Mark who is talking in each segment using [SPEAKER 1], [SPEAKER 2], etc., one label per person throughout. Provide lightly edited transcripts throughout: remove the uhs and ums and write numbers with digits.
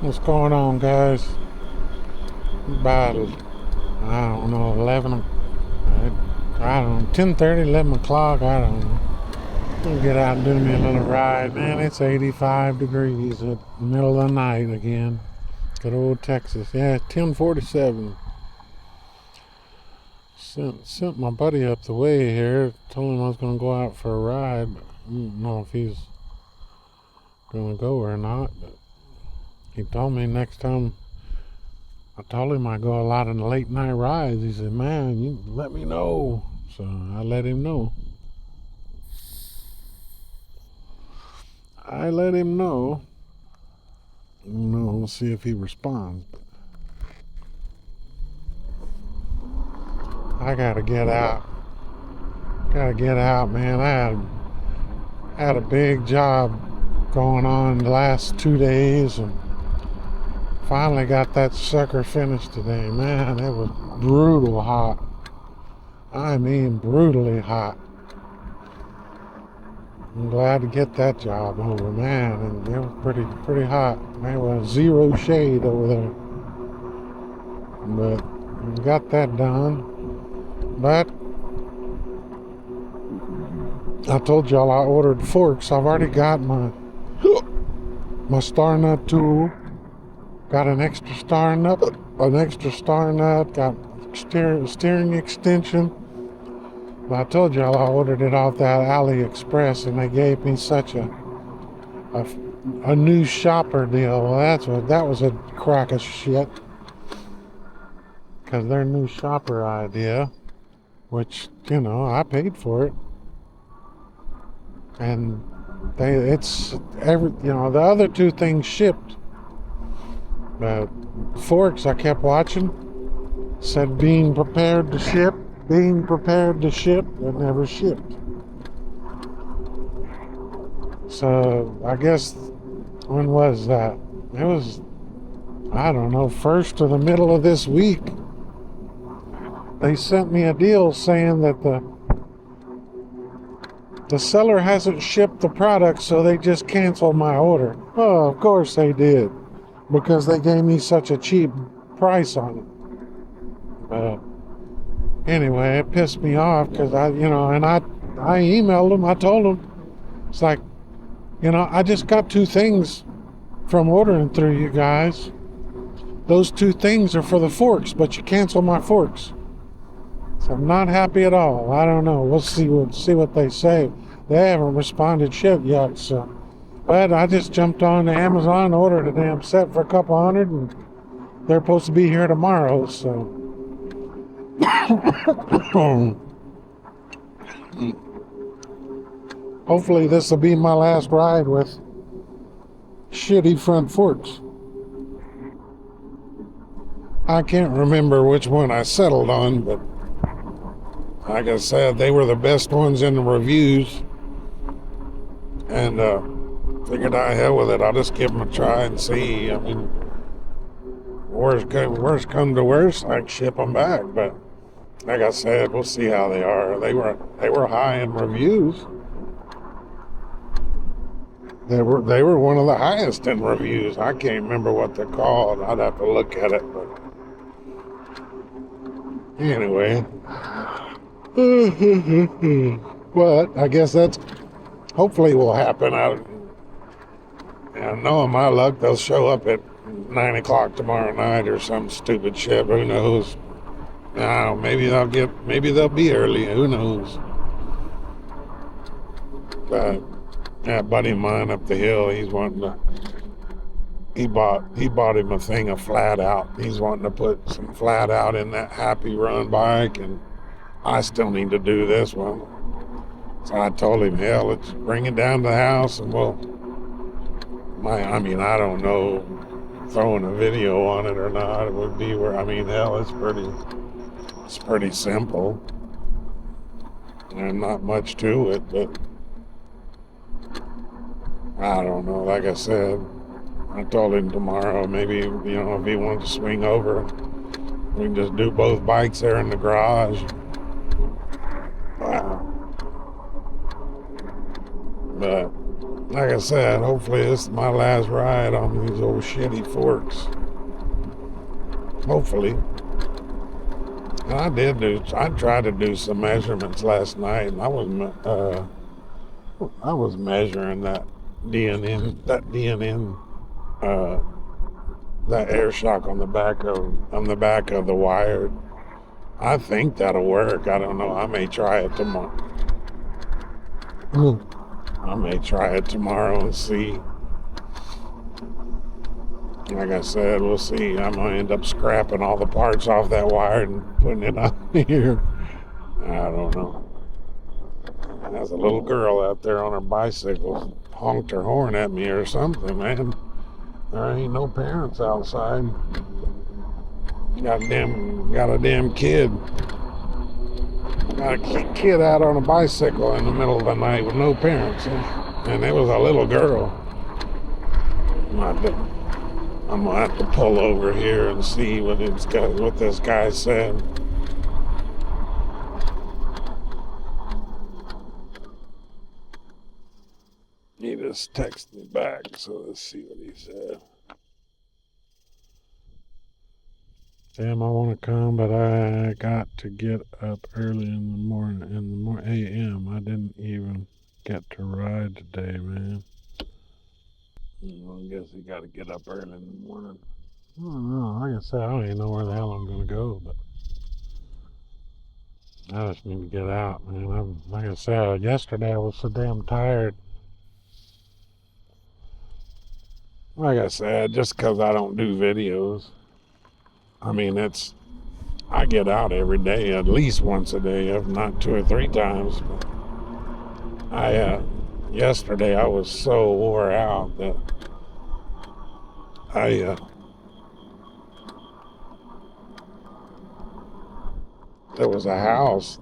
[SPEAKER 1] What's going on, guys? About, I don't know, 11, I don't know, 10:30, 11 o'clock, I don't know. I'll get out and do me a little ride. Man, it's 85 degrees at the middle of the night again. Good old Texas. Yeah, it's 10:47. Sent my buddy up the way here. Told him I was going to go out for a ride. But I don't know if he's going to go or not. But he told me next time I told him I go a lot in the late night rides. He said, man, you let me know. So I let him know. We'll see if he responds. I gotta get out. Man. I had a big job going on the last 2 days and finally got that sucker finished today. Man, it was brutal hot. I mean, brutally hot. I'm glad to get that job over, man, and it was pretty hot. There was zero shade over there, but we got that done. But I told y'all I ordered forks. I've already got my star nut tool. Got an extra star nut. Got steering extension. But I told y'all I ordered it off that AliExpress, and they gave me such a new shopper deal. Well, that was a crock of shit. Because their new shopper idea, which, I paid for it. And the other two things shipped. Forks I kept watching. Said being prepared to ship. It never shipped. So I guess, when was that? It was, I don't know, first or the middle of this week. They sent me a deal saying that the seller hasn't shipped the product, so they just canceled my order. Oh, of course they did, because they gave me such a cheap price on it. But anyway, it pissed me off because I emailed them. I told them, it's like, I just got two things from ordering through you guys. Those two things are for the forks, but you canceled my forks. So I'm not happy at all. I don't know. We'll see what they say. They haven't responded shit yet. So, but I just jumped on to Amazon, ordered a damn set for a couple $100, and they're supposed to be here tomorrow. So. Hopefully this will be my last ride with shitty front forks. I can't remember which one I settled on, but like I said, they were the best ones in the reviews. And figured, hell with it, I'll just give them a try and see. I mean, worst come to worst, I can ship them back. But like I said, we'll see how they are. They were high in reviews. They were one of the highest in reviews. I can't remember what they're called. I'd have to look at it. But anyway, but I guess that's hopefully will happen. Knowing my luck, they'll show up at 9 o'clock tomorrow night or some stupid shit. Who knows? I don't know, maybe they'll be early. Who knows? But that buddy of mine up the hill, he's wanting to. He bought him a thing of flat out. He's wanting to put some flat out in that Happy Run bike, and I still need to do this one. So I told him, hell, let's bring it down to the house, and I don't know, throwing a video on it or not. It would be it's pretty simple. And not much to it, but I don't know. Like I said, I told him tomorrow, maybe, if he wanted to swing over, we can just do both bikes there in the garage. Wow. But like I said, hopefully this is my last ride on these old shitty forks. Hopefully. And I tried to do some measurements last night, and I was measuring that DNN, uh, that air shock on the back of the wire. I think that'll work. I don't know. I may try it tomorrow. I may try it tomorrow and see. Like I said, we'll see. I'm gonna end up scrapping all the parts off that wire and putting it on here. I don't know. There's a little girl out there on her bicycle, honked her horn at me or something, man. There ain't no parents outside. Got a damn kid. Got a kid out on a bicycle in the middle of the night with no parents. And it was a little girl. I'm gonna have to pull over here and see what this guy said. He just texted me back, so let's see what he said. Damn, I want to come, but I got to get up early in the morning, a.m. I didn't even get to ride today, man. Well, I guess you got to get up early in the morning. I don't know. Like I said, I don't even know where the hell I'm going to go, but I just need to get out, man. Like I said, yesterday I was so damn tired. Like I said, just because I don't do videos. I mean, I get out every day, at least once a day, if not 2 or 3 times. But yesterday I was so wore out that there was a house.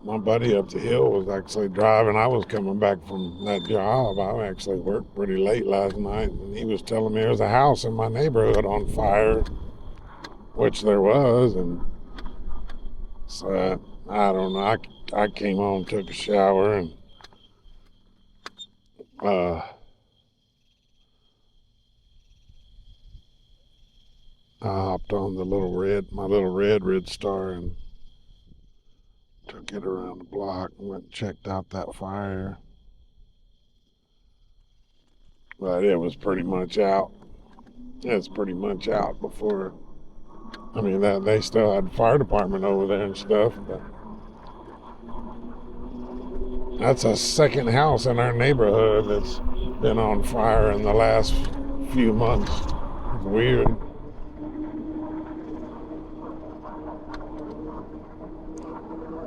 [SPEAKER 1] My buddy up the hill was actually driving. I was coming back from that job. I actually worked pretty late last night, and he was telling me there was a house in my neighborhood on fire, which there was. And so I don't know. I came home, took a shower, and I hopped on my little red Ridstar and took it around the block and went and checked out that fire. But it was pretty much out. It's pretty much out before. I mean, they still had the fire department over there and stuff, but that's a second house in our neighborhood that's been on fire in the last few months. It's weird.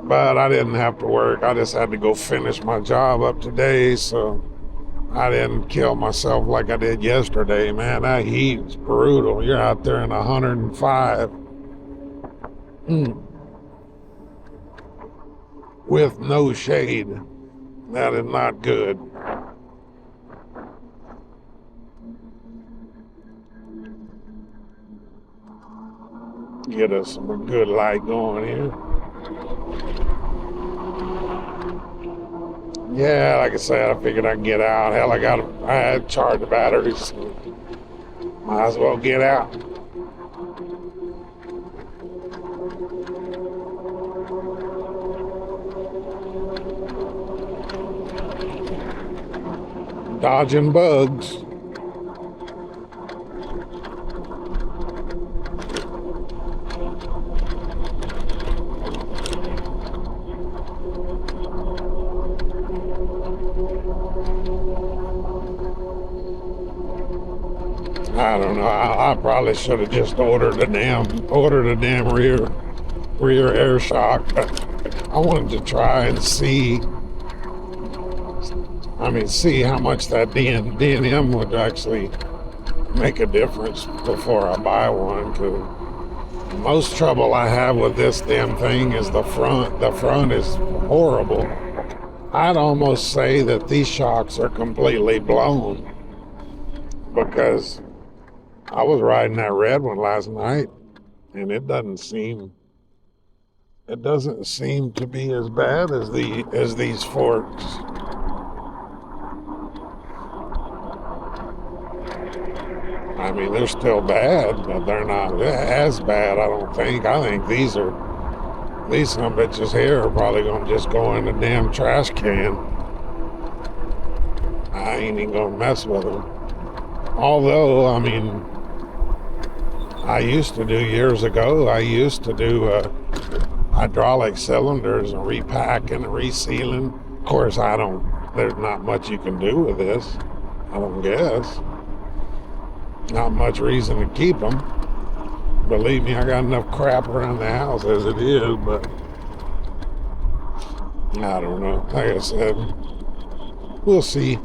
[SPEAKER 1] But I didn't have to work. I just had to go finish my job up today, so I didn't kill myself like I did yesterday, man. That heat's brutal. You're out there in 105. With no shade. That is not good. Get us some good light going here. Yeah, like I said, I figured I'd get out. Hell, I had to charge the batteries. Might as well get out. Dodging bugs. I don't know. I probably should have just ordered a damn rear air shock. I wanted to try and see how much that D&M would actually make a difference before I buy one. Cause most trouble I have with this damn thing is the front. The front is horrible. I'd almost say that these shocks are completely blown, because I was riding that red one last night, and it doesn't seem to be as bad as these forks. I mean, they're still bad, but they're not as bad, I don't think. I think these some bitches here are probably gonna just go in the damn trash can. I ain't even gonna mess with them. Although, I mean, I used to do years ago, I used to do hydraulic cylinders and repacking and resealing. Of course, there's not much you can do with this, I don't guess. Not much reason to keep them. Believe me, I got enough crap around the house as it is, but I don't know. Like I said, we'll see.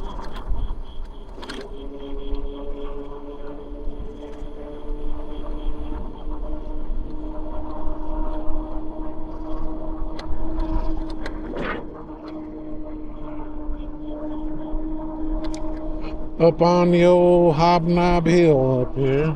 [SPEAKER 1] Up on the old Hobnob Hill up here.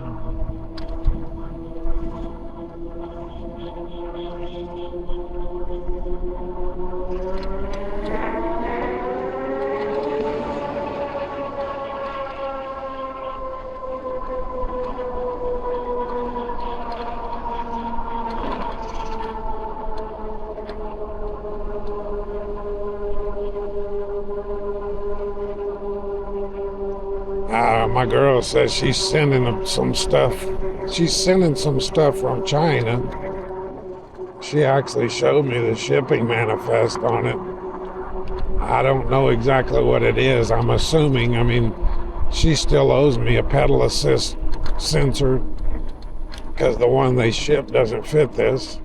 [SPEAKER 1] My girl says she's sending some stuff. She's sending some stuff from China. She actually showed me the shipping manifest on it. I don't know exactly what it is. I'm assuming, I mean, she still owes me a pedal assist sensor because the one they ship doesn't fit this.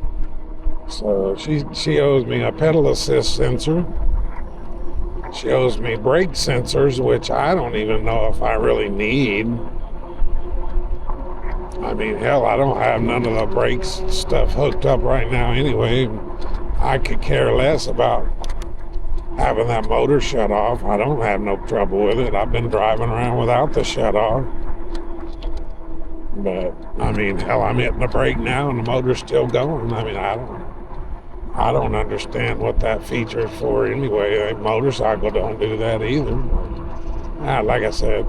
[SPEAKER 1] So she owes me a pedal assist sensor. She owes me brake sensors, which I don't even know if I really need. I mean, hell, I don't have none of the brakes stuff hooked up right now anyway. I could care less about having that motor shut off. I don't have no trouble with it. I've been driving around without the shut off. But, I mean, hell, I'm hitting the brake now and the motor's still going. I mean, I don't understand what that feature is for anyway. A motorcycle don't do that either. Like I said,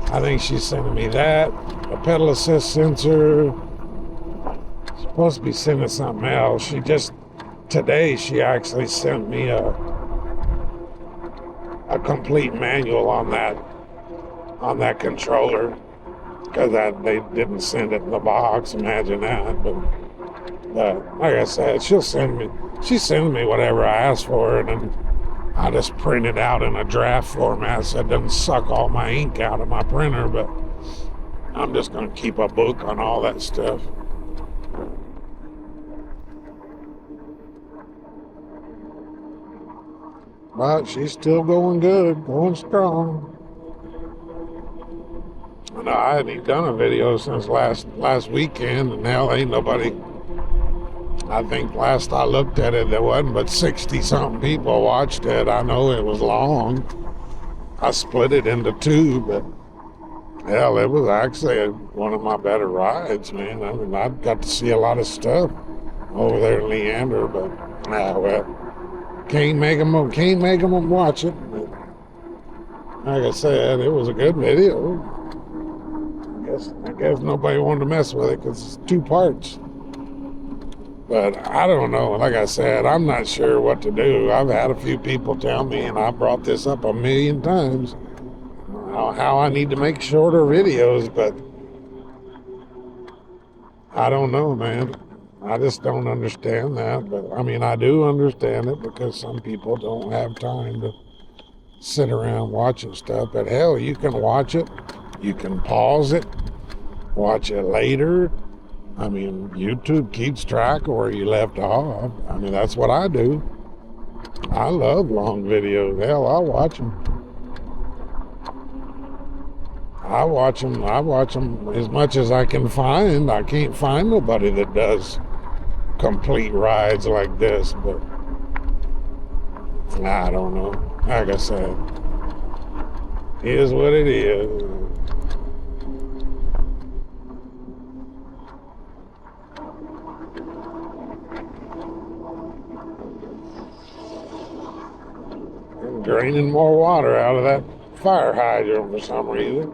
[SPEAKER 1] I think she's sending me that, a pedal assist sensor. She's supposed to be sending something else. Today she actually sent me a complete manual on that controller because they didn't send it in the box. Imagine that. But like I said, she sends me whatever I ask for, and then I just print it out in a draft format so it doesn't suck all my ink out of my printer. But I'm just going to keep a book on all that stuff. But she's still going good, going strong. No, I hadn't done a video since last weekend, and now ain't nobody. I think last I looked at it, there wasn't but 60-something people watched it. I know it was long. I split it into two, but hell, it was actually one of my better rides, man. I mean, I got to see a lot of stuff over there in Leander, but well, can't make them watch it. But like I said, it was a good video. I guess nobody wanted to mess with it because it's 2 parts. But I don't know. Like I said, I'm not sure what to do. I've had a few people tell me, and I brought this up a million times, how I need to make shorter videos, but I don't know, man. I just don't understand that. But I mean, I do understand it because some people don't have time to sit around watching stuff. But hell, you can watch it. You can pause it, watch it later. I mean, YouTube keeps track of where you left off. I mean, that's what I do. I love long videos. Hell, I'll watch them. I watch them as much as I can find. I can't find nobody that does complete rides like this, but I don't know. Like I said, it is what it is. Draining more water out of that fire hydrant for some reason.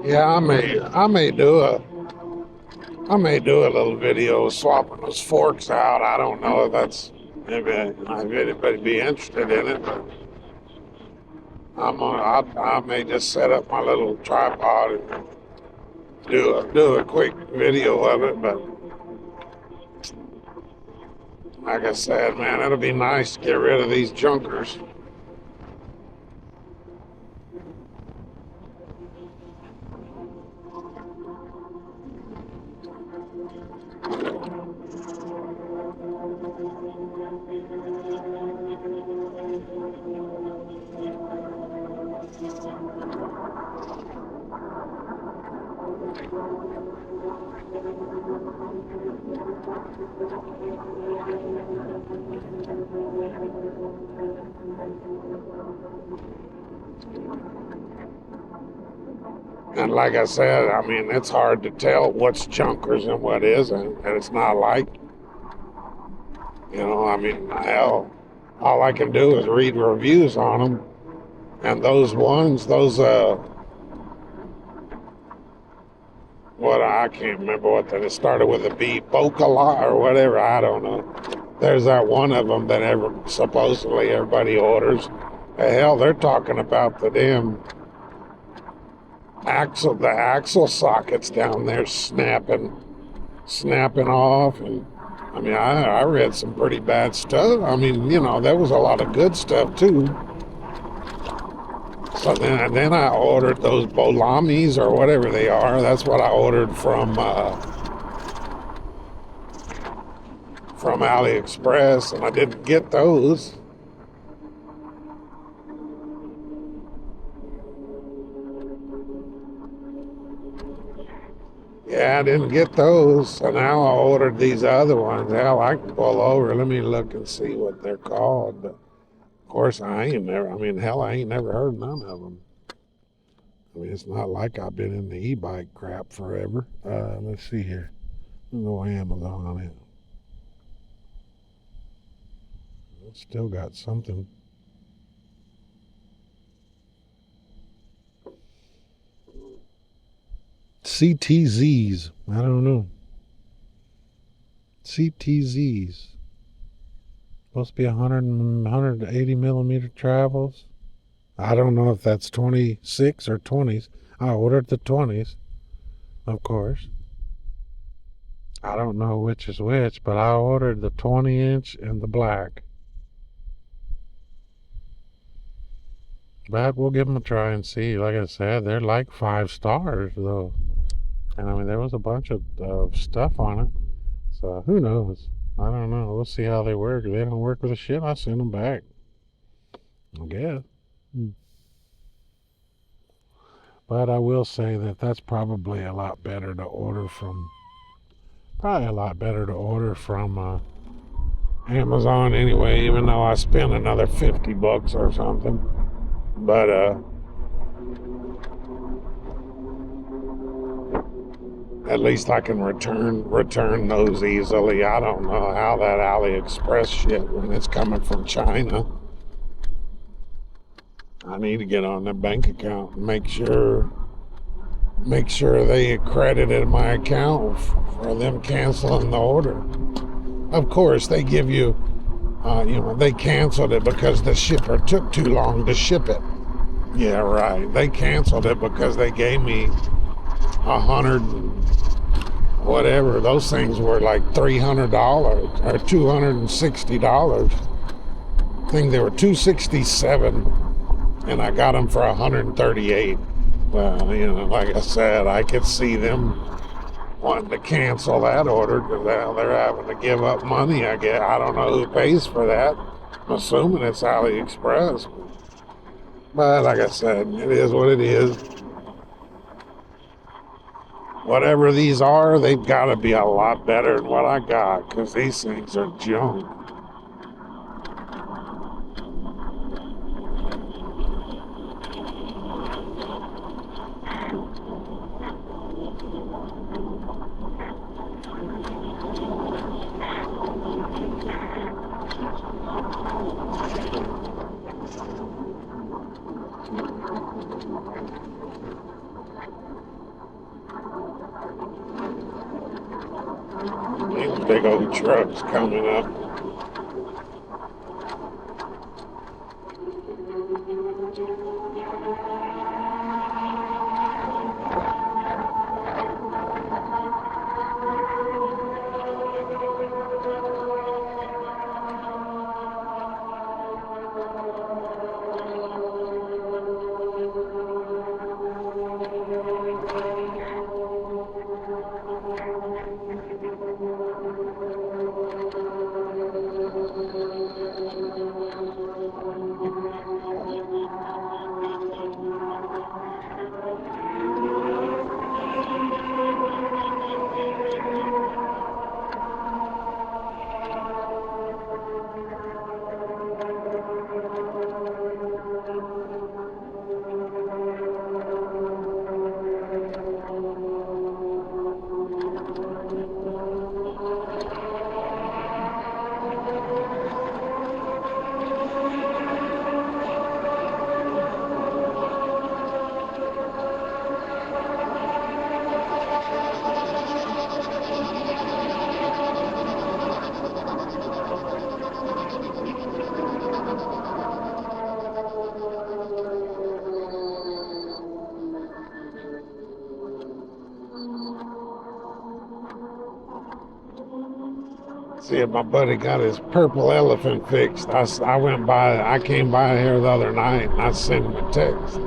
[SPEAKER 1] Yeah, I may do a little video swapping those forks out. I don't know if that's if anybody be interested in it, but I may just set up my little tripod and do a quick video of it. But like I said, man, it'll be nice to get rid of these junkers. And like I said, I mean, it's hard to tell what's junkers and what isn't. And it's not like, I mean, hell, all I can do is read reviews on them. And those ones, what, I can't remember what that, it started with a B, Bocala or whatever, I don't know. There's that one of them that supposedly everybody orders. Hell, they're talking about the damn the axle sockets down there snapping off. And I mean, I read some pretty bad stuff. I mean, there was a lot of good stuff too. So then I ordered those Bolamis or whatever they are. That's what I ordered from AliExpress, and I didn't get those. Yeah, I didn't get those, so now I ordered these other ones. Hell, I can pull over. Let me look and see what they're called. But of course, I ain't never heard none of them. I mean, it's not like I've been in the e-bike crap forever. Let's see here. There's no Amazon on it. It's still got something. CTZs. I don't know. CTZs. Supposed to be 180 millimeter travels. I don't know if that's 26 or 20s. I ordered the 20s, of course. I don't know which is which, but I ordered the 20-inch and the black. But we'll give them a try and see. Like I said, they're like 5 stars, though. And I mean, there was a bunch of stuff on it. So who knows? I don't know. We'll see how they work. If they don't work with the shit, I'll send them back. I guess. But I will say that that's probably a lot better to order from. Probably a lot better to order from Amazon anyway, even though I spent another $50 or something. But at least I can return those easily. I don't know how that AliExpress shit when it's coming from China. I need to get on their bank account and make sure they accredited my account for them canceling the order. Of course, they give you, they canceled it because the shipper took too long to ship it. Yeah, right. They canceled it because they gave me 100 whatever. Those things were like $300 or $260. I think they were $267, and I got them for $138. Well, like I said, I could see them wanting to cancel that order because they're having to give up money. I guess I don't know who pays for that. I'm assuming it's AliExpress. But like I said, it is what it is. Whatever these are, they've got to be a lot better than what I got because these things are junk. These big old trucks coming up. See if my buddy got his purple elephant fixed. I came by here the other night and I sent him a text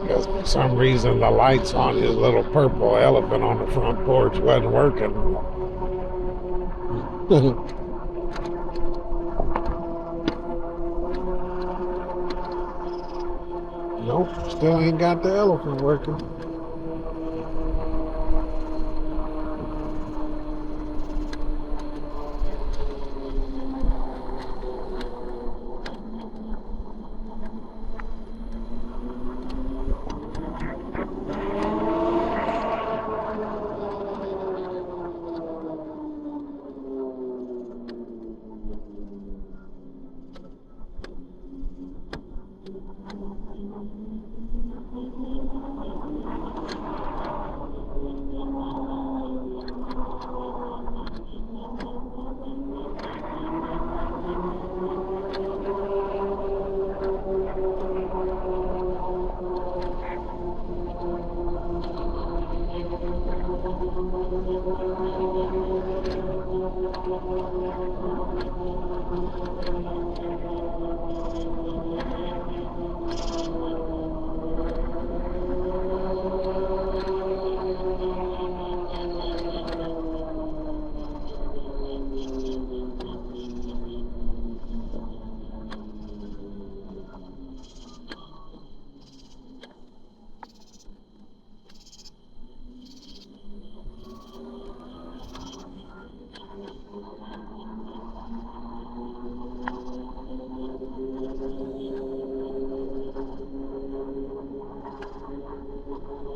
[SPEAKER 1] because for some reason the lights on his little purple elephant on the front porch wasn't working. Nope, still ain't got the elephant working.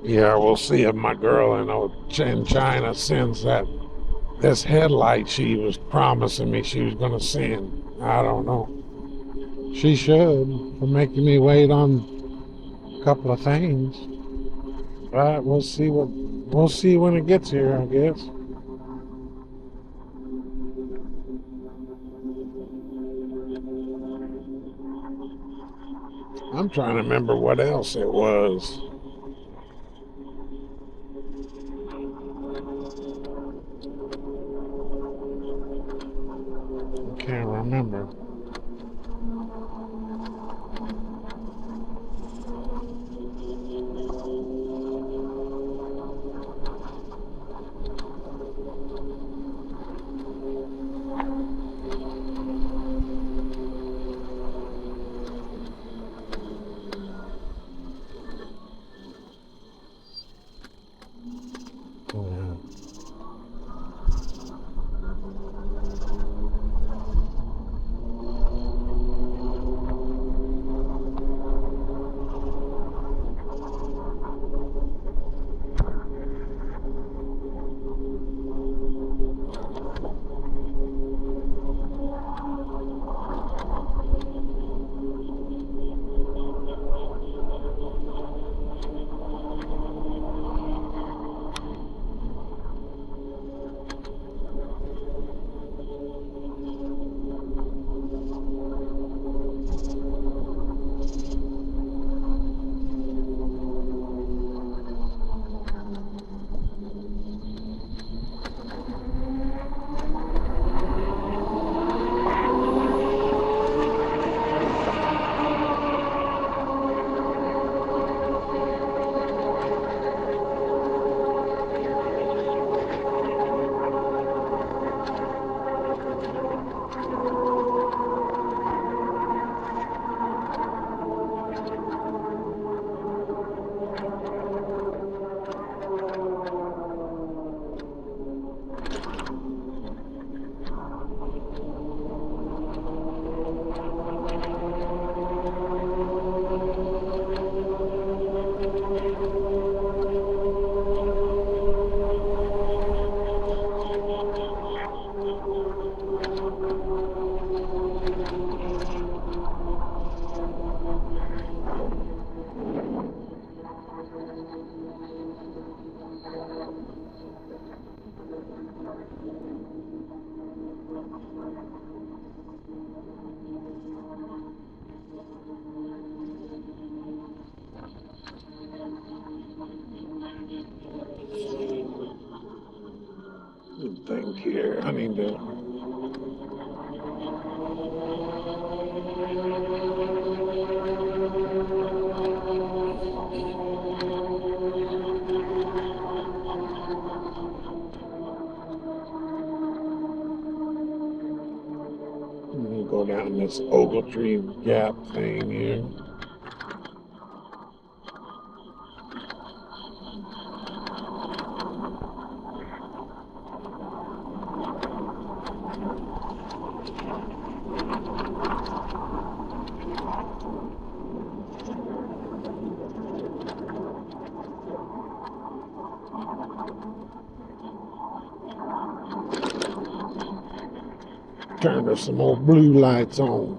[SPEAKER 1] Yeah, we'll see if my girl in China sends this headlight she was promising me she was going to send. I don't know. She should, for making me wait on a couple of things. But we'll see when it gets here, I guess. I'm trying to remember what else it was. I can't remember. Yeah. Thing here. I need to. Let me go down this Ogletree Gap thing here. Turn some more blue lights on.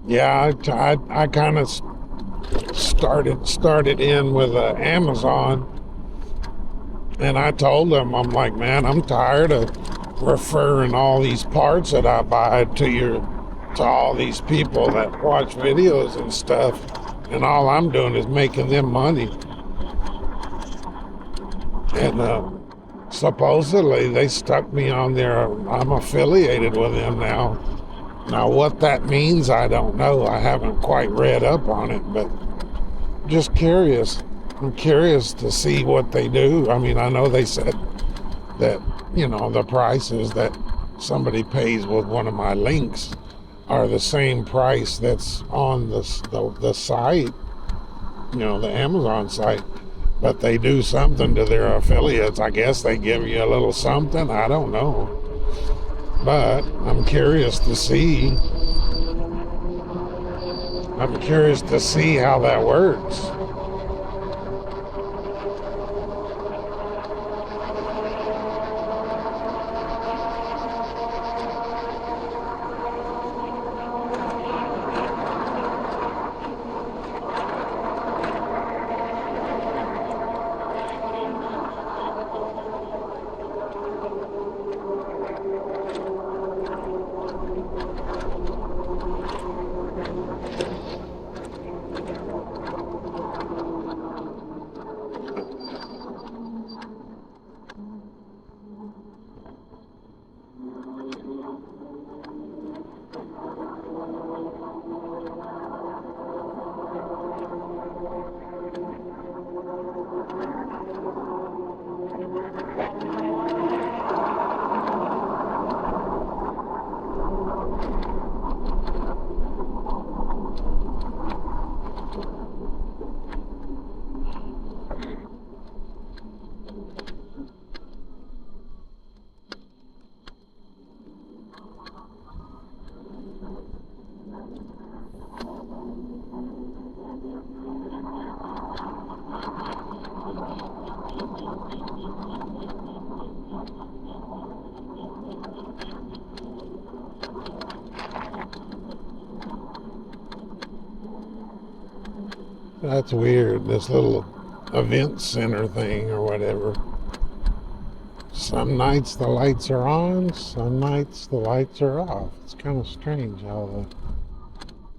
[SPEAKER 1] Yeah, I kind of started in with Amazon, and I told them, I'm like, man, I'm tired of referring all these parts that I buy to all these people that watch videos and stuff, and all I'm doing is making them money. And supposedly they stuck me on there. I'm affiliated with them now. Now what that means, I don't know. I haven't quite read up on it, but just curious. I'm curious to see what they do. I mean, I know they said that, the prices that somebody pays with one of my links are the same price that's on the site. the Amazon site. But they do something to their affiliates. I guess they give you a little something. I don't know. But I'm curious to see. I'm curious to see how that works. That's weird, this little event center thing or whatever. Some nights the lights are on, some nights the lights are off. It's kind of strange how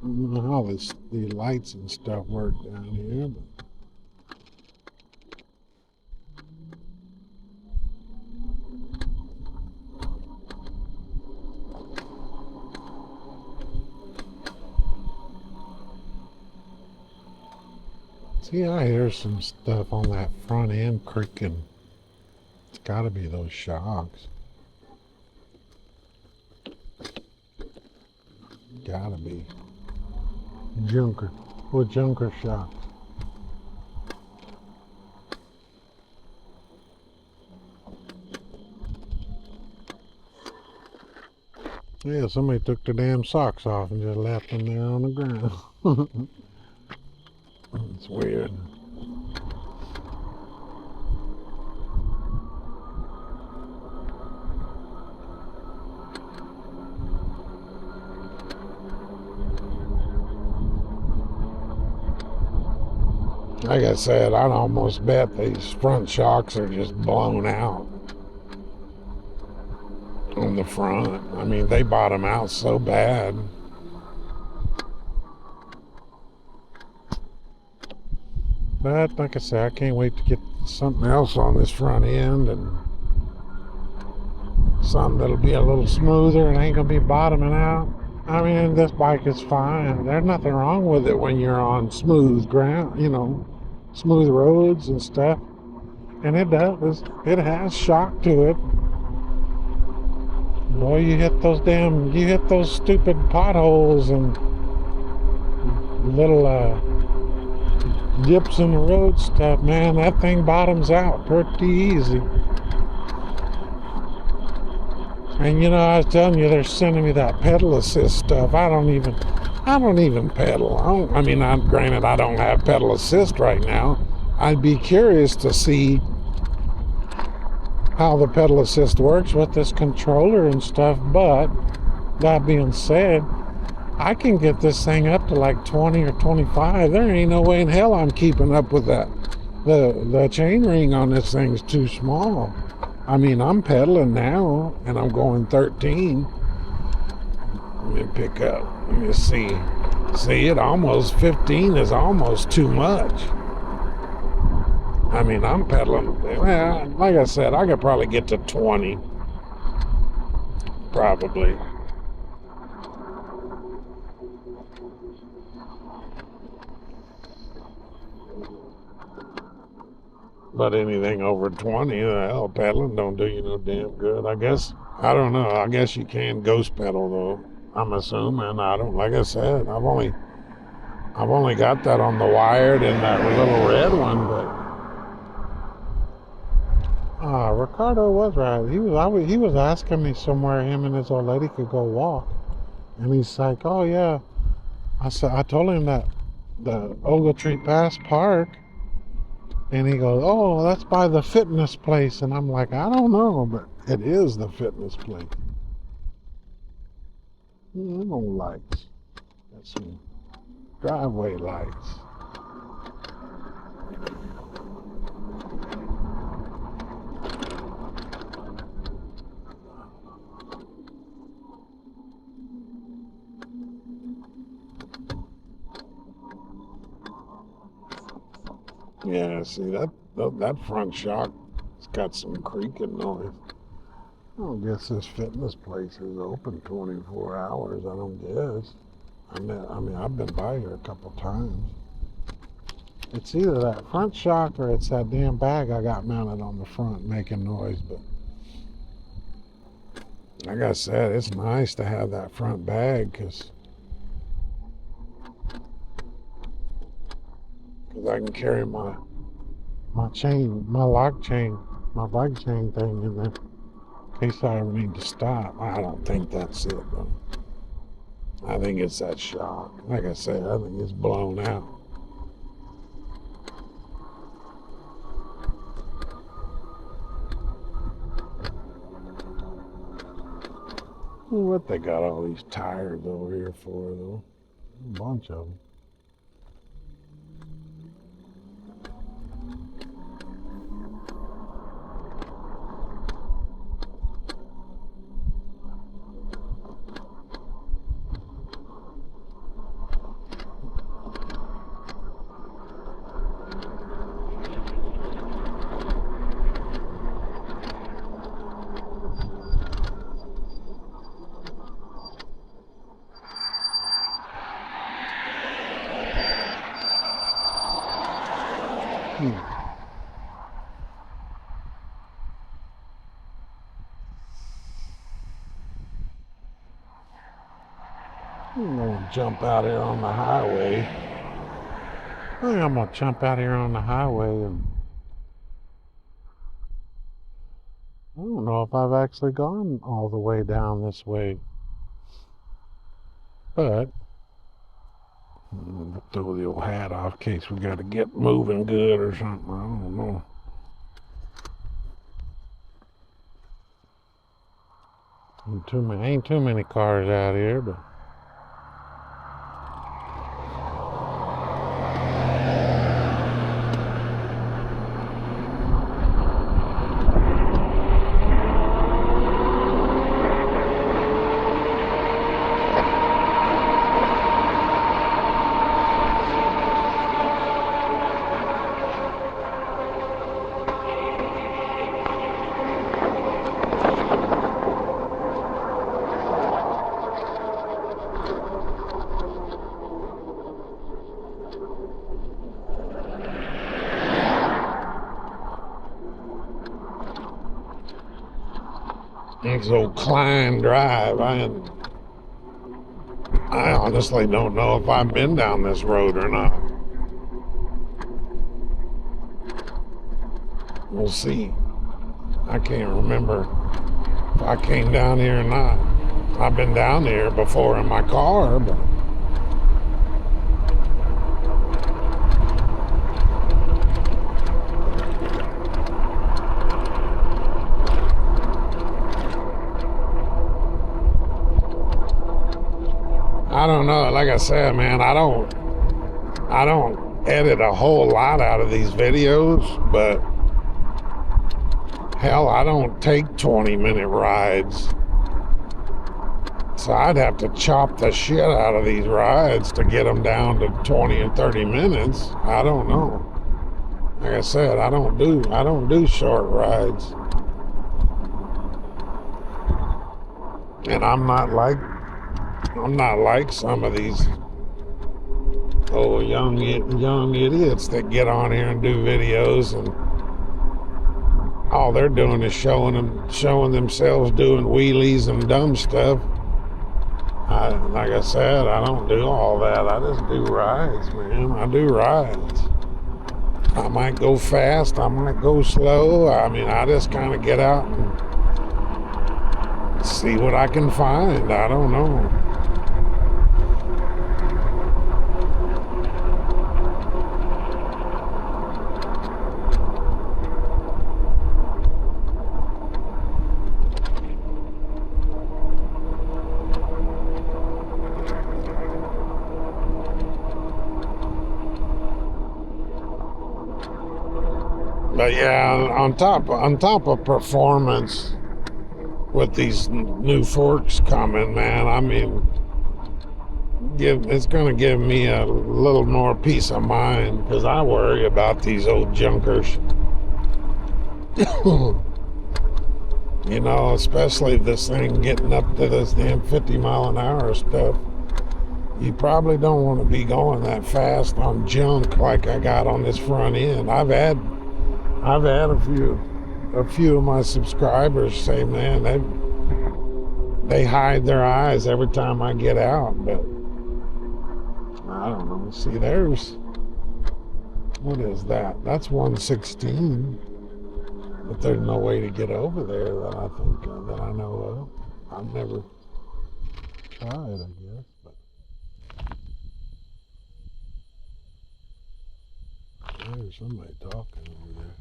[SPEAKER 1] the lights and stuff work down here. But see, I hear some stuff on that front end creaking. It's gotta be those shocks. Gotta be. Junker. What junker shocks? Yeah, somebody took the damn socks off and just left them there on the ground. It's weird. Like I said, I'd almost bet these front shocks are just blown out on the front. I mean, they bottom out so bad. But like I said, I can't wait to get something else on this front end, and something that'll be a little smoother and ain't gonna be bottoming out. I mean, this bike is fine. There's nothing wrong with it when you're on smooth ground, smooth roads and stuff. And it does. It has shock to it. Boy, you hit those stupid potholes and little dips in the road stuff, man, that thing bottoms out pretty easy. And I was telling you, they're sending me that pedal assist stuff. I don't even pedal. Granted, I don't have pedal assist right now. I'd be curious to see how the pedal assist works with this controller and stuff. But that being said, I can get this thing up to like 20 or 25. There ain't no way in hell I'm keeping up with that. The chain ring on this thing's too small. I mean, I'm pedaling now, and I'm going 13. Let me pick up. Let me see. See, 15 is almost too much. I mean, I'm pedaling. Well, like I said, I could probably get to 20. Probably. But anything over 20, hell, pedaling don't do you no damn good. I guess, I don't know. I guess you can ghost pedal, though. I'm assuming. Like I said, I've only I've only got that on the wired and that little red one, but Ricardo was right. He was asking me somewhere him and his old lady could go walk, and he's like, "Oh yeah." I told him that the Ogletree Pass Park, and he goes, "Oh, that's by the fitness place," and I'm like, "I don't know, but it is the fitness place." No lights. Got some driveway lights. Yeah, see that front shock, it's got some creaking noise. I don't guess this fitness place is open 24 hours. I don't guess. I mean, I've been by here a couple times. It's either that front shock or it's that damn bag I got mounted on the front making noise. But like I said, it's nice to have that front bag because I can carry my chain, my lock chain, my bike chain thing in there in case I ever need to stop. I don't think that's it though. I think it's that shock. Like I said, I think it's blown out. What they got all these tires over here for though? A bunch of them. I'm gonna jump out here on the highway. I think I'm gonna jump out here on the highway, and I don't know if I've actually gone all the way down this way, but I'm gonna throw the old hat off in case we gotta get moving good or something. I don't know. Ain't too many cars out here, but it's old Klein Drive. I honestly don't know if I've been down this road or not. We'll see. I can't remember if I came down here or not. I've been down here before in my car, but I don't know. Like I said, man, I don't edit a whole lot out of these videos, but hell, I don't take 20-minute rides. So I'd have to chop the shit out of these rides to get them down to 20 and 30 minutes. I don't know. Like I said, I don't do short rides. And I'm not like some of these young idiots that get on here and do videos and all they're doing is showing themselves doing wheelies and dumb stuff. Like I said, I don't do all that. I just do rides, man. I do rides. I might go fast. I might go slow. I mean, I just kind of get out and see what I can find. I don't know. But yeah, on top of performance with these new forks coming, man, I mean, it's going to give me a little more peace of mind because I worry about these old junkers. You know, especially this thing getting up to this damn 50 mile an hour stuff. You probably don't want to be going that fast on junk like I got on this front end. I've had a few of my subscribers say, man, they hide their eyes every time I get out. But I don't know. See, what is that? That's 116. But there's no way to get over there that I think that I know of. I've never tried, I guess. But there's somebody talking over there.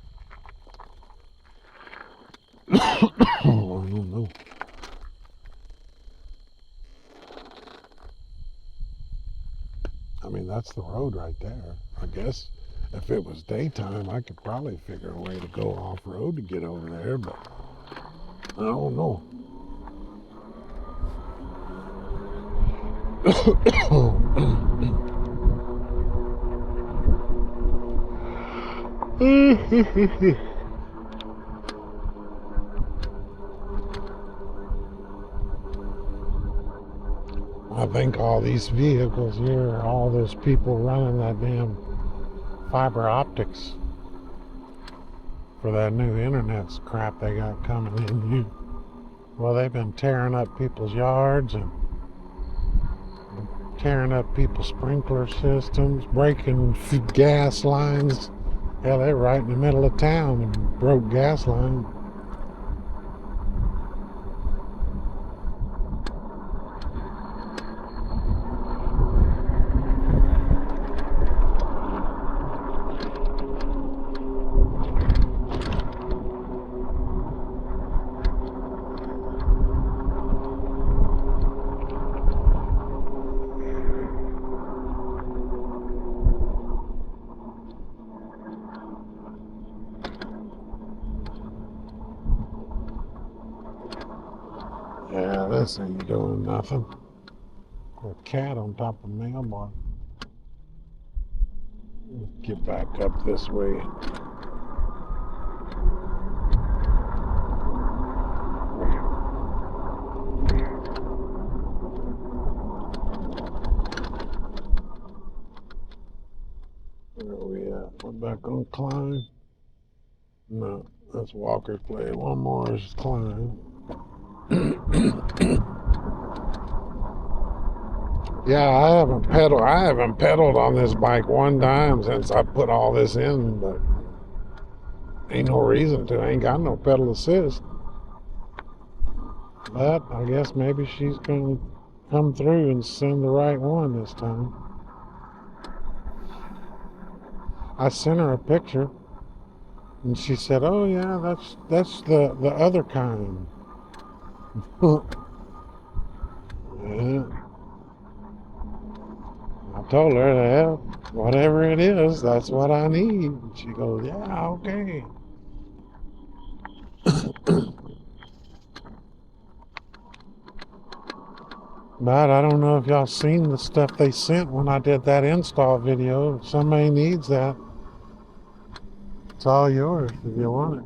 [SPEAKER 1] I don't know. I mean, that's the road right there. I guess if it was daytime, I could probably figure a way to go off-road to get over there, but I don't know. I think all these vehicles here, all those people running that damn fiber optics for that new internet crap they got coming in here. Well, they've been tearing up people's yards and tearing up people's sprinkler systems, breaking gas lines. Hell, they're right in the middle of town and broke gas lines. Yeah, this ain't doing nothing. A cat on top of the mailbox. Let's get back up this way. Where are we at? We're back on climb. No, that's Walker's Play. One more is climb. Yeah, I haven't pedaled on this bike one time since I put all this in, but ain't no reason to. I ain't got no pedal assist. But I guess maybe she's gonna come through and send the right one this time. I sent her a picture and she said, "Oh yeah, that's the other kind." Yeah. I told her that whatever it is, that's what I need. She goes, "Yeah, okay." But I don't know if y'all seen the stuff they sent when I did that install video. If somebody needs that, it's all yours if you want it.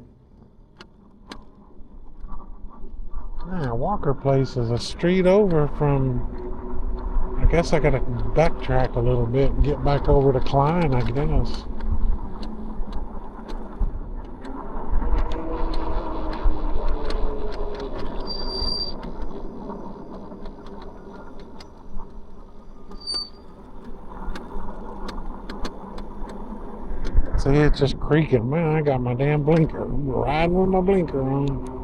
[SPEAKER 1] Man, Walker Place is a street over from, I guess I gotta backtrack a little bit and get back over to Klein, I guess. See, it's just creaking. Man, I got my damn blinker. I'm riding with my blinker on.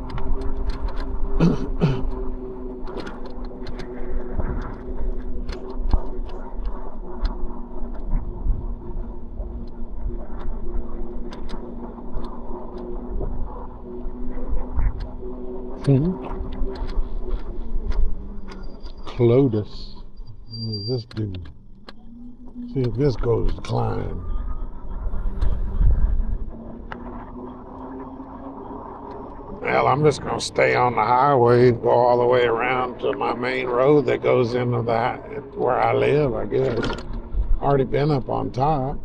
[SPEAKER 1] Clotus. What does this do? See if this goes to climb. Well, I'm just going to stay on the highway, go all the way around to my main road that goes into where I live, I guess. Already been up on top.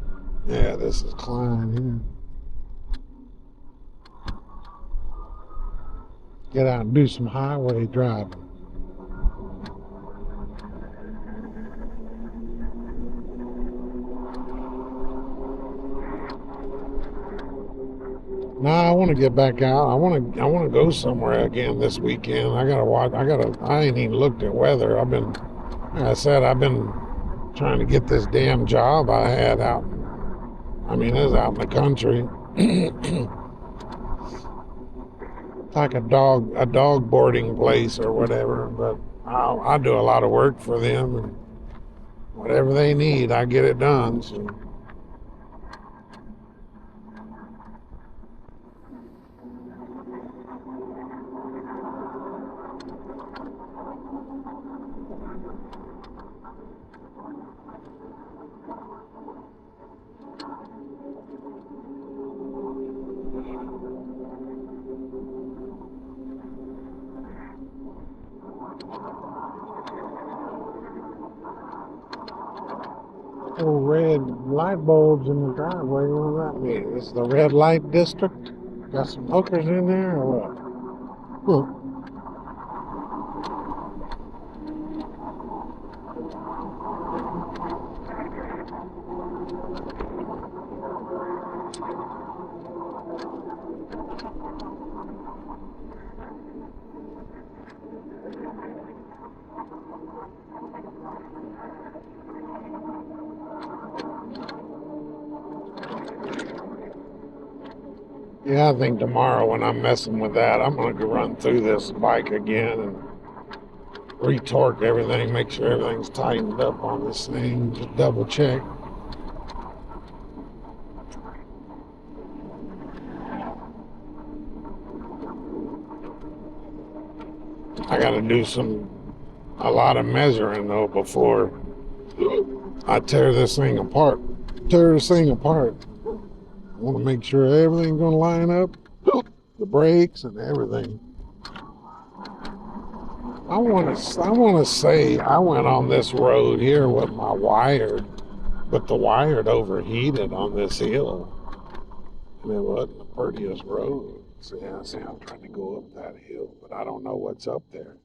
[SPEAKER 1] Yeah, this is Klein here. Get out and do some highway driving. Nah, I want to get back out. I want to go somewhere again this weekend. I ain't even looked at weather. Like I said, I've been trying to get this damn job I had out. I mean, it's out in the country. Like a dog boarding place or whatever, but I do a lot of work for them, and whatever they need, I get it done. So. Oh, red light bulbs in the driveway. What does that mean? This is the red light district? Got some hookers in there or what? Huh. Yeah, I think tomorrow when I'm messing with that, I'm going to run through this bike again and retorque everything, make sure everything's tightened up on this thing, just double check. I got to do a lot of measuring though before I tear this thing apart. I want to make sure everything's going to line up, the brakes and everything. I want to say I went on this road here with my wired, but the wired overheated on this hill, and it wasn't the prettiest road. See, I'm trying to go up that hill, but I don't know what's up there.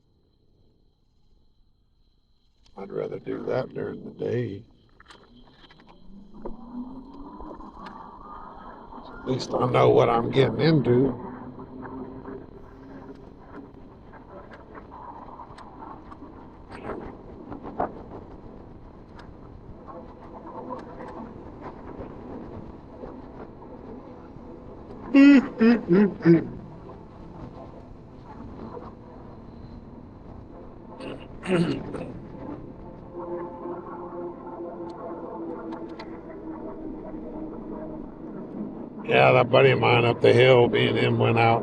[SPEAKER 1] I'd rather do that during the day. At least I know what I'm getting into. Yeah, that buddy of mine up the hill, me and him went out.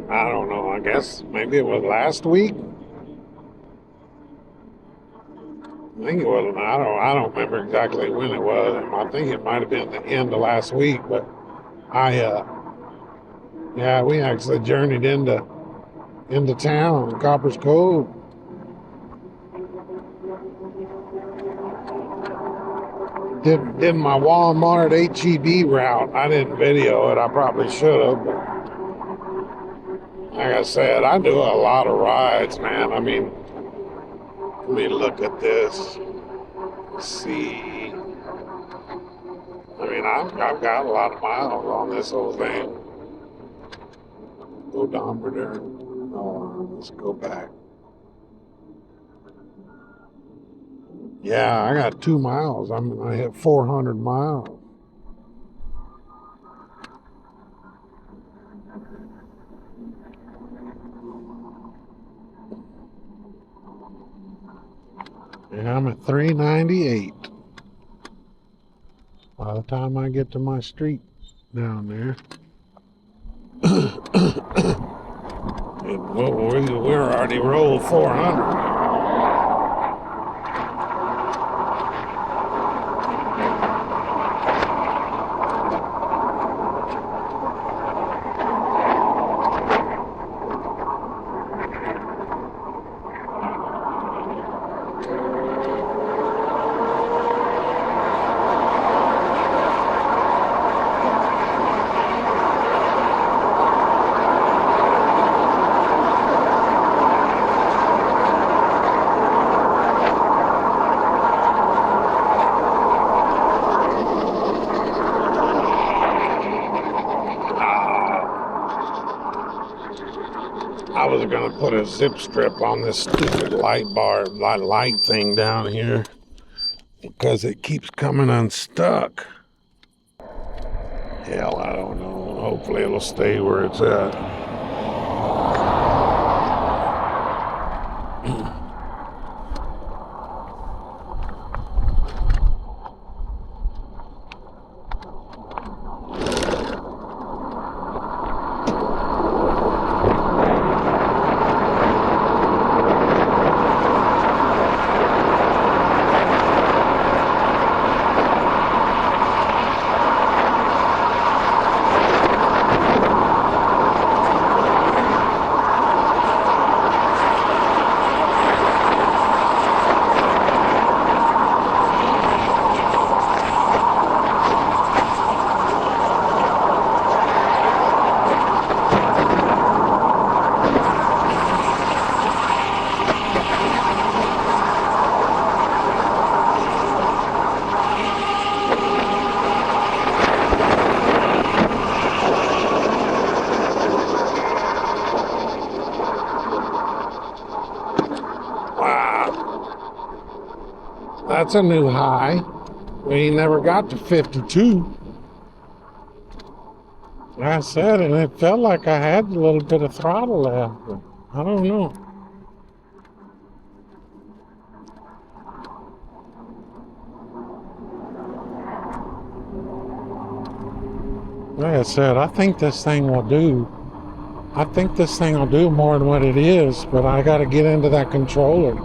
[SPEAKER 1] I don't know, I guess maybe it was last week. I think it was, I don't remember exactly when it was. I think it might have been the end of last week, but yeah, we actually journeyed into town, Copper's Cove. Did my Walmart HEB route. I didn't video it. I probably should have, but like I said, I do a lot of rides, man. I mean, let me look at this. Let's see. I mean, I've got a lot of miles on this whole thing. Odometer. Oh, let's go back. Yeah, I got 2 miles. I hit 400 miles. And I'm at 398 by the time I get to my street down there. We're already rolled 400. I was gonna put a zip strip on this stupid light thing down here because it keeps coming unstuck. Hell, I don't know. Hopefully it'll stay where it's at. That's a new high. We never got to 52. I said, and it felt like I had a little bit of throttle left, but I don't know. Like I said, I think this thing will do more than what it is, but I got to get into that controller.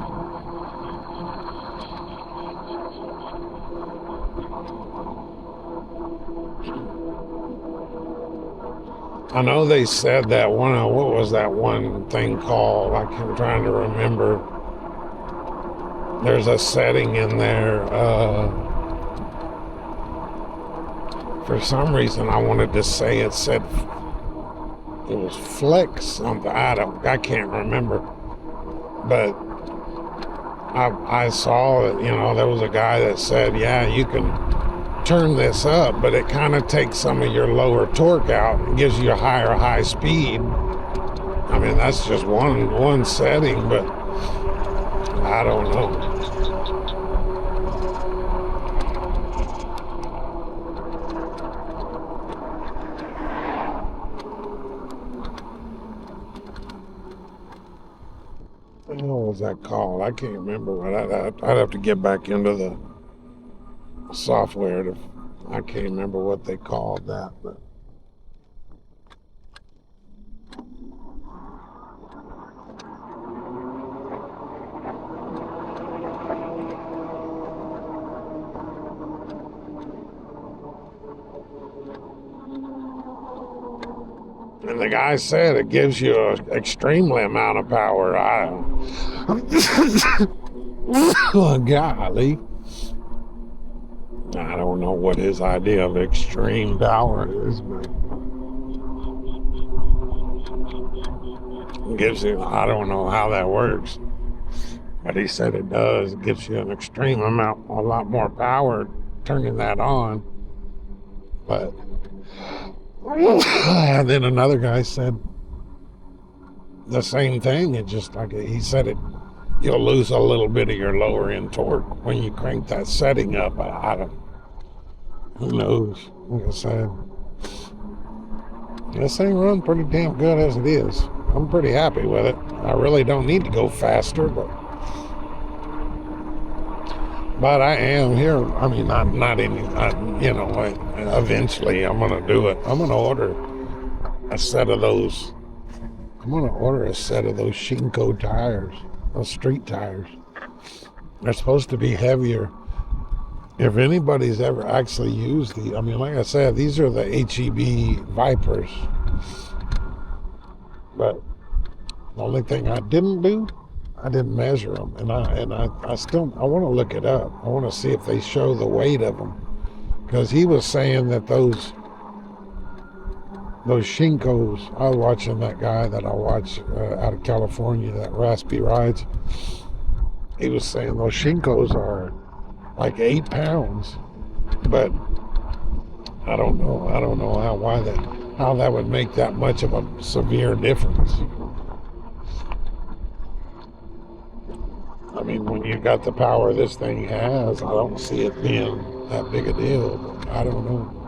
[SPEAKER 1] I know they said that what was that one thing called? I'm trying to remember. There's a setting in there. For some reason, I wanted to say it said it was flex something. I can't remember. But I saw that, there was a guy that said, yeah, you can turn this up, but it kind of takes some of your lower torque out and gives you a high speed. I mean, that's just one setting, but I don't know. What was that called? I can't remember what I'd have to get back into the software I can't remember what they called that, but and the guy said it gives you an extremely amount of power. I don't golly. I don't know what his idea of extreme power is, but it gives you, I don't know how that works, but he said it does. It gives you an extreme amount, a lot more power turning that on. But and then another guy said the same thing. It just like he said it you'll lose a little bit of your lower end torque when you crank that setting up. I don't, who knows? Like I said, this thing runs pretty damn good as it is. I'm pretty happy with it. I really don't need to go faster, but I am here. I mean, not any, you know, eventually I'm going to do it. I'm going to order a set of those. I'm going to order a set of those Shinko tires, those street tires. They're supposed to be heavier. If anybody's ever actually used the, I mean, like I said, these are the HEB Vipers. But the only thing I didn't do, I didn't measure them, and I still want to look it up. I want to see if they show the weight of them, because he was saying that those Shinkos. I was watching that guy that I watch out of California, that Raspy Rides. He was saying those Shinkos are like 8 pounds, but I don't know how that would make that much of a severe difference. I mean, when you got the power this thing has, I don't see it being that big a deal, but I don't know.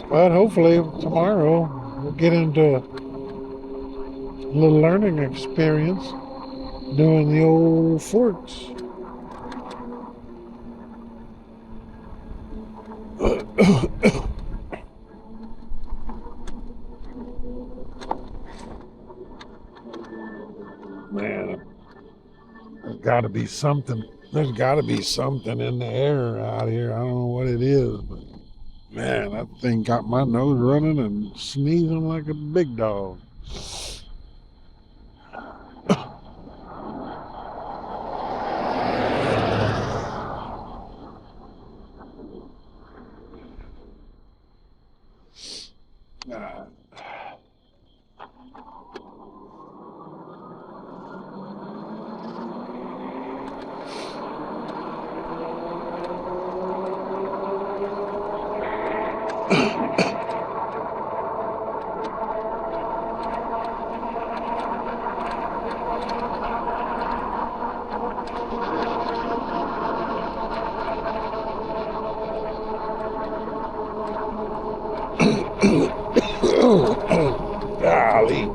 [SPEAKER 1] But hopefully tomorrow we'll get into a little learning experience doing the old forks. Man, there's got to be something. There's got to be something in the air out here. I don't know what it is, but man, that thing got my nose running and sneezing like a big dog. Golly.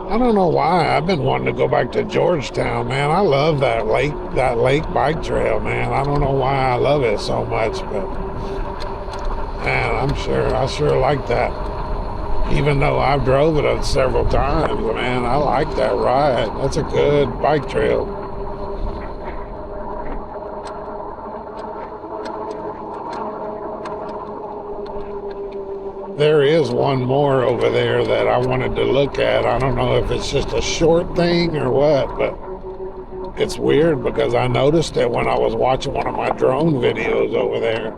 [SPEAKER 1] I don't know why. I've been wanting to go back to Georgetown, man. I love that lake bike trail, man. I don't know why I love it so much, but man, I sure like that. Even though I've drove it several times, man, I like that ride. That's a good bike trail. There is one more over there that I wanted to look at. I don't know if it's just a short thing or what, but it's weird because I noticed it when I was watching one of my drone videos over there.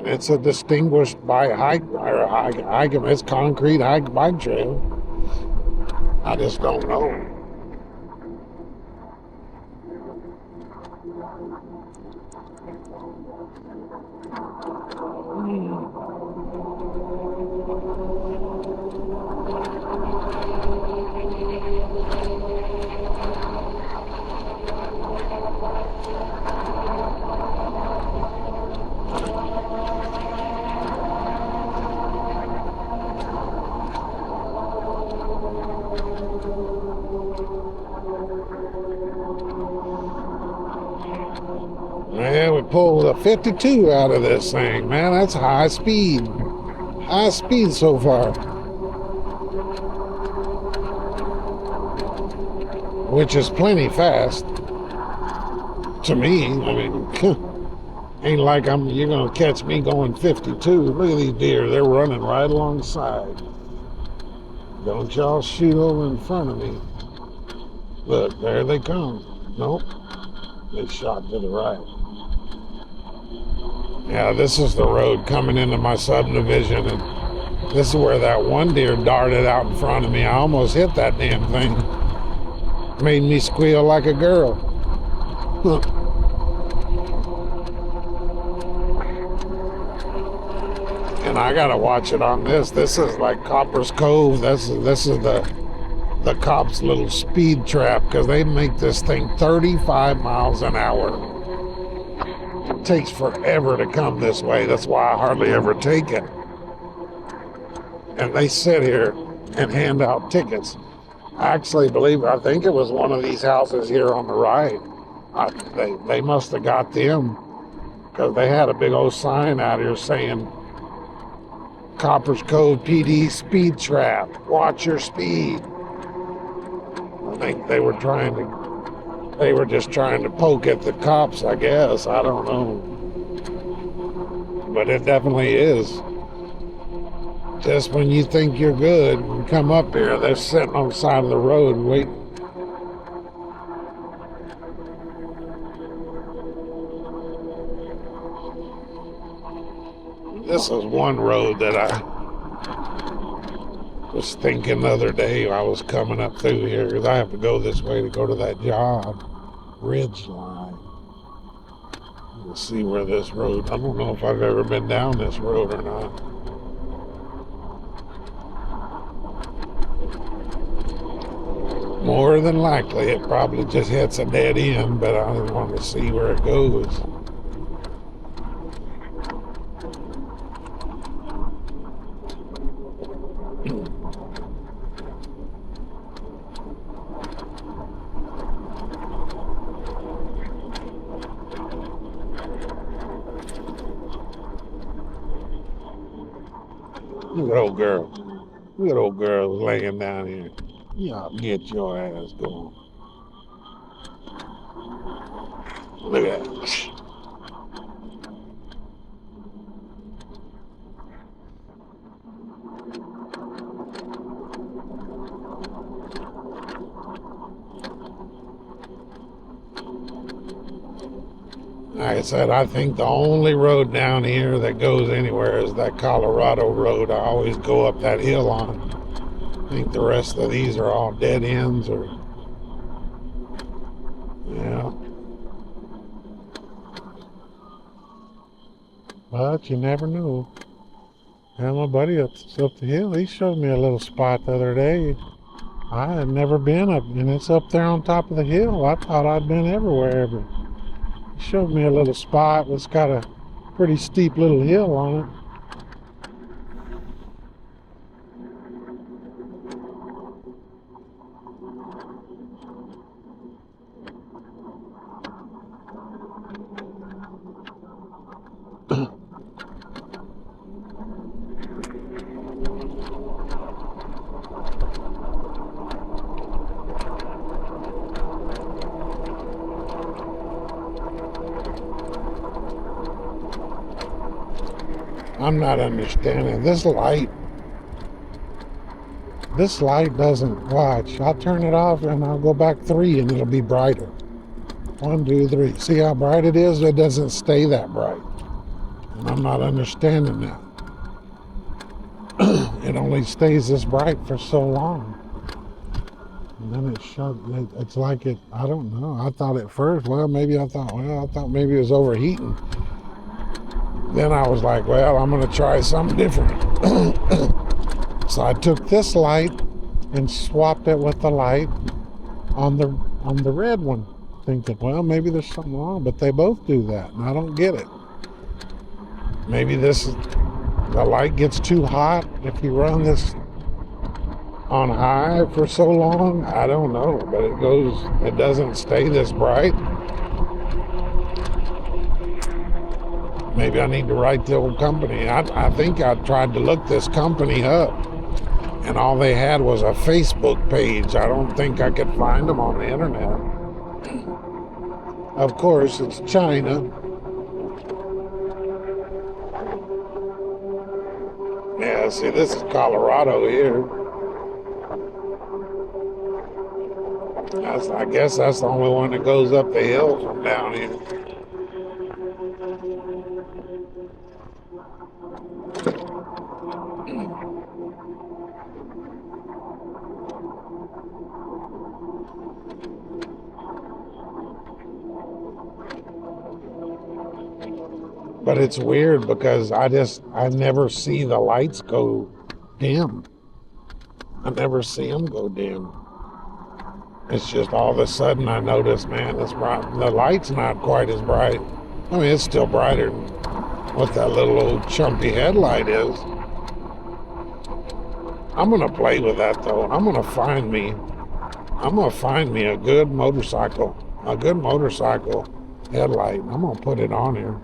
[SPEAKER 1] It's a distinguished it's concrete bike trail. I just don't know. Man, we pulled a 52 out of this thing, man. That's high speed. High speed so far. which is plenty fast to me. I mean, ain't like you're gonna catch me going 52. Look at these deer, they're running right alongside. Don't y'all shoot over in front of me. Look, there they come. Nope, they shot to the right. Yeah, this is the road coming into my subdivision, and this is where that one deer darted out in front of me. I almost hit that damn thing. Made me squeal like a girl. And I gotta watch it on this. This is like Copper's Cove. This is the cops' little speed trap, because they make this thing 35 miles an hour. It takes forever to come this way. That's why I hardly ever take it. And they sit here and hand out tickets. I think it was one of these houses here on the right. They must have got them, because they had a big old sign out here saying, Copper's Cove PD speed trap, watch your speed. I think they were just trying to poke at the cops, I guess. I don't know. But it definitely is. Just when you think you're good, you come up here, they're sitting on the side of the road waiting. This is one road that I was thinking the other day. I was coming up through here, because I have to go this way to go to that job. Ridge line. We'll see where this road, I don't know if I've ever been down this road or not. More than likely, it probably just hits a dead end, but I want to see where it goes. Look at old girl. Look at old girl laying down here. Y'all get your ass going. Look at that. Like I said, I think the only road down here that goes anywhere is that Colorado road I always go up that hill on. I think the rest of these are all dead ends, or yeah. But you never know. And my buddy up the hill, he showed me a little spot the other day. I had never been up, and it's up there on top of the hill. I thought I'd been everywhere, but he showed me a little spot. It's got a pretty steep little hill on it. I'm not understanding this light. This light doesn't watch. I'll turn it off and I'll go back 3 and it'll be brighter. 1, 2, 3. See how bright it is? It doesn't stay that bright. And I'm not understanding that. It only stays this bright for so long. And then it's like it, I don't know. I thought at first, maybe it was overheating. Then I was like, well, I'm going to try something different. So I took this light and swapped it with the light on the red one, thinking, well, maybe there's something wrong, but they both do that, and I don't get it. Maybe the light gets too hot if you run this on high for so long. I don't know, but it doesn't stay this bright. Maybe I need to write the old company. I think I tried to look this company up, And all they had was a Facebook page. I don't think I could find them on the internet. Of course, it's China. Yeah, see, this is Colorado here. I guess that's the only one that goes up the hill from down here. But it's weird because I never see the lights go dim. I never see them go dim. It's just all of a sudden I notice, man, it's bright. The light's not quite as bright. I mean, it's still brighter than what that little old chumpy headlight is. I'm gonna play with that though. I'm gonna find me a good motorcycle headlight. I'm gonna put it on here.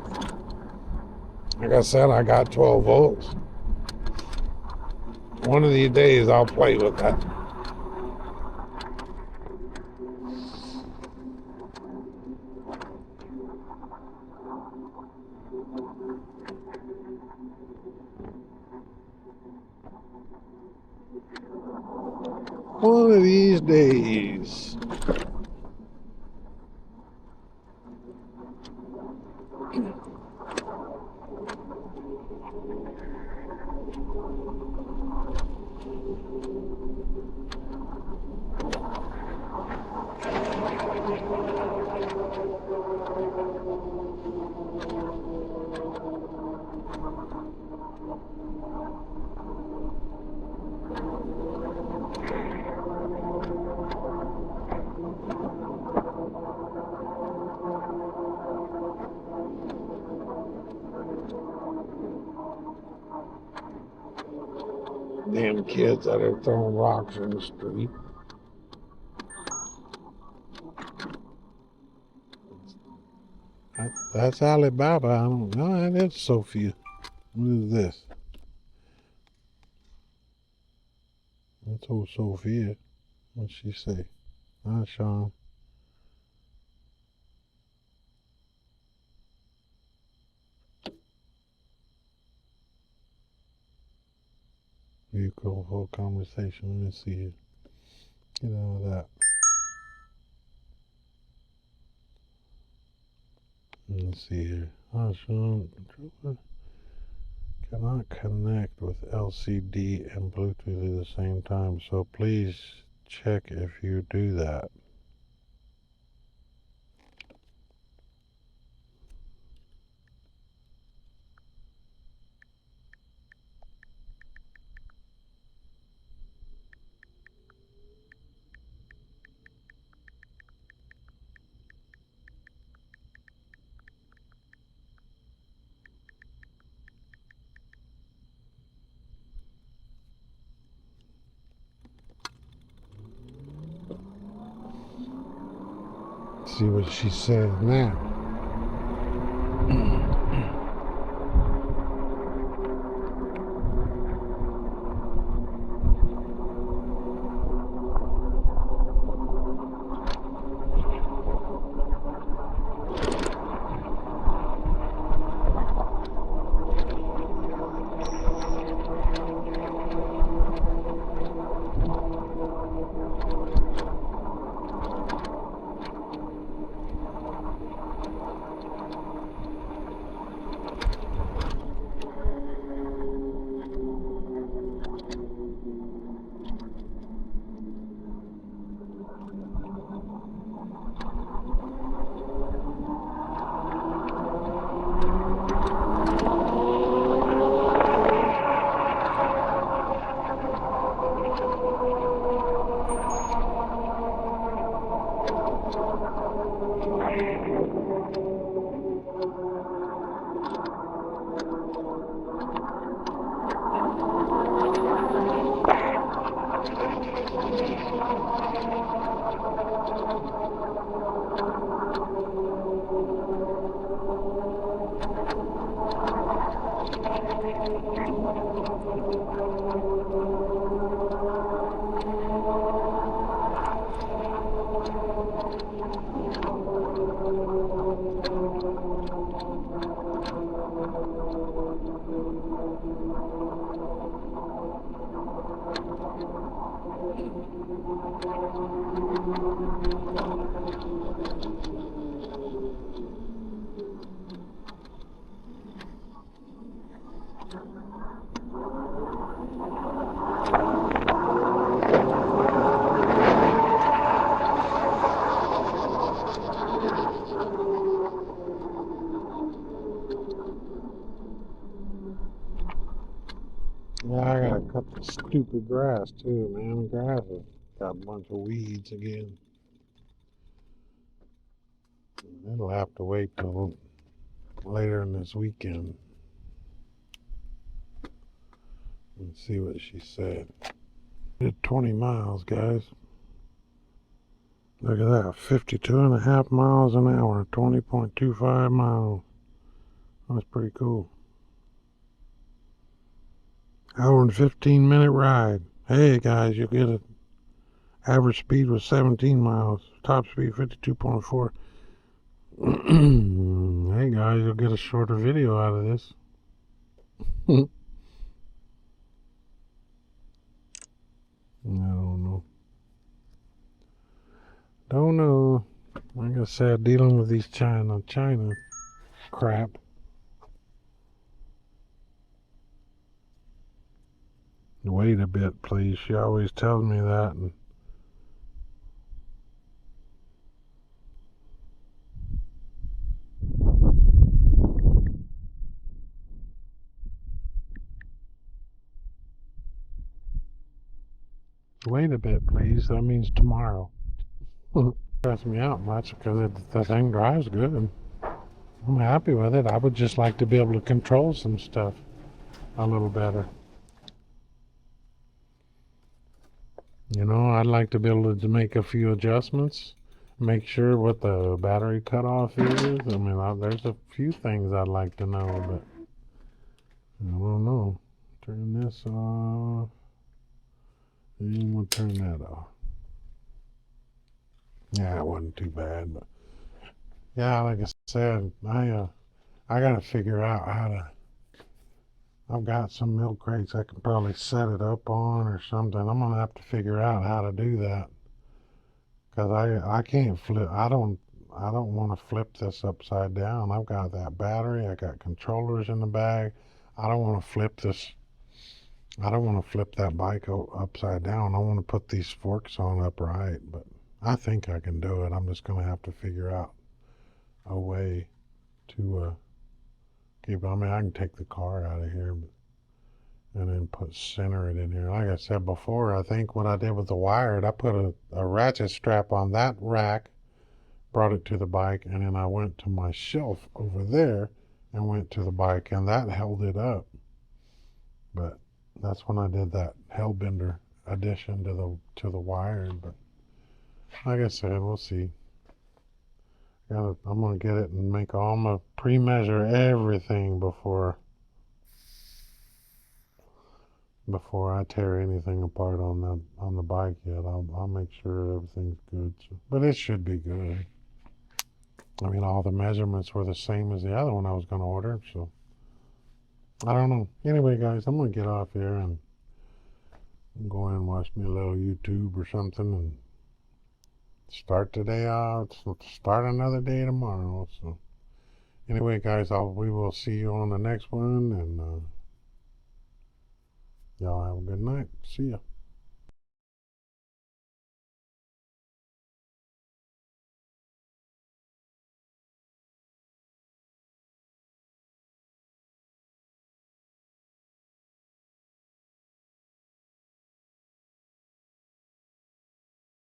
[SPEAKER 1] Like I said, I got 12 volts. One of these days I'll play with that. One of these days. Damn kids out there throwing rocks in the street. That's Alibaba. I don't know. That is Sophia. What is this? That's old Sophia. What'd she say? Hi, Sean. Vehicle for conversation. Let me see here. Get out of that. Let me see here. Hi, Sean. Cannot connect with LCD and Bluetooth at the same time, so please check if you do that. See what she says now. Yeah, I gotta cut the stupid grass too, man. The grass has got a bunch of weeds again. It'll have to wait till later in this weekend. Let's see what she said. Did 20 miles, guys. Look at that, 52.5 miles an hour, 20.25 miles. That's pretty cool. Hour and 15-minute ride. Hey guys, you'll get it. Average speed was 17 miles. Top speed 52.4. Hey guys, you'll get a shorter video out of this. I don't know. Don't know. Like I said, dealing with these China crap. Wait a bit, please. She always tells me that. And wait a bit, please. That means tomorrow. Stress me out much because the thing drives good. I'm happy with it. I would just like to be able to control some stuff a little better. You know, I'd like to be able to make a few adjustments, make sure what the battery cutoff is. I mean, there's a few things I'd like to know, but I don't know. Turn this off. And we'll turn that off. Yeah, it wasn't too bad, but yeah, like I said, I gotta figure out how to. I've got some milk crates I can probably set it up on or something. I'm gonna have to figure out how to do that because I can't flip. I don't want to flip this upside down. I've got that battery. I got controllers in the bag. I don't want to flip this. I don't want to flip that bike upside down. I want to put these forks on upright, but I think I can do it. I'm just gonna have to figure out a way to keep. I mean, I can take the car out of here, but and then center it in here. Like I said before, I think what I did with the wired, I put a ratchet strap on that rack, brought it to the bike, and then I went to my shelf over there and went to the bike, and that held it up. But that's when I did that Hellbender addition to the wired. But like I said, we'll see. I'm gonna get it and make all my pre-measure everything before I tear anything apart on the bike yet. I'll make sure everything's good. So, but it should be good. I mean, all the measurements were the same as the other one I was going to order, so I don't know. Anyway, guys, I'm going to get off here and go in and watch me a little YouTube or something and start the day out. Start another day tomorrow. So anyway, guys, we will see you on the next one, and y'all have a good night. See ya.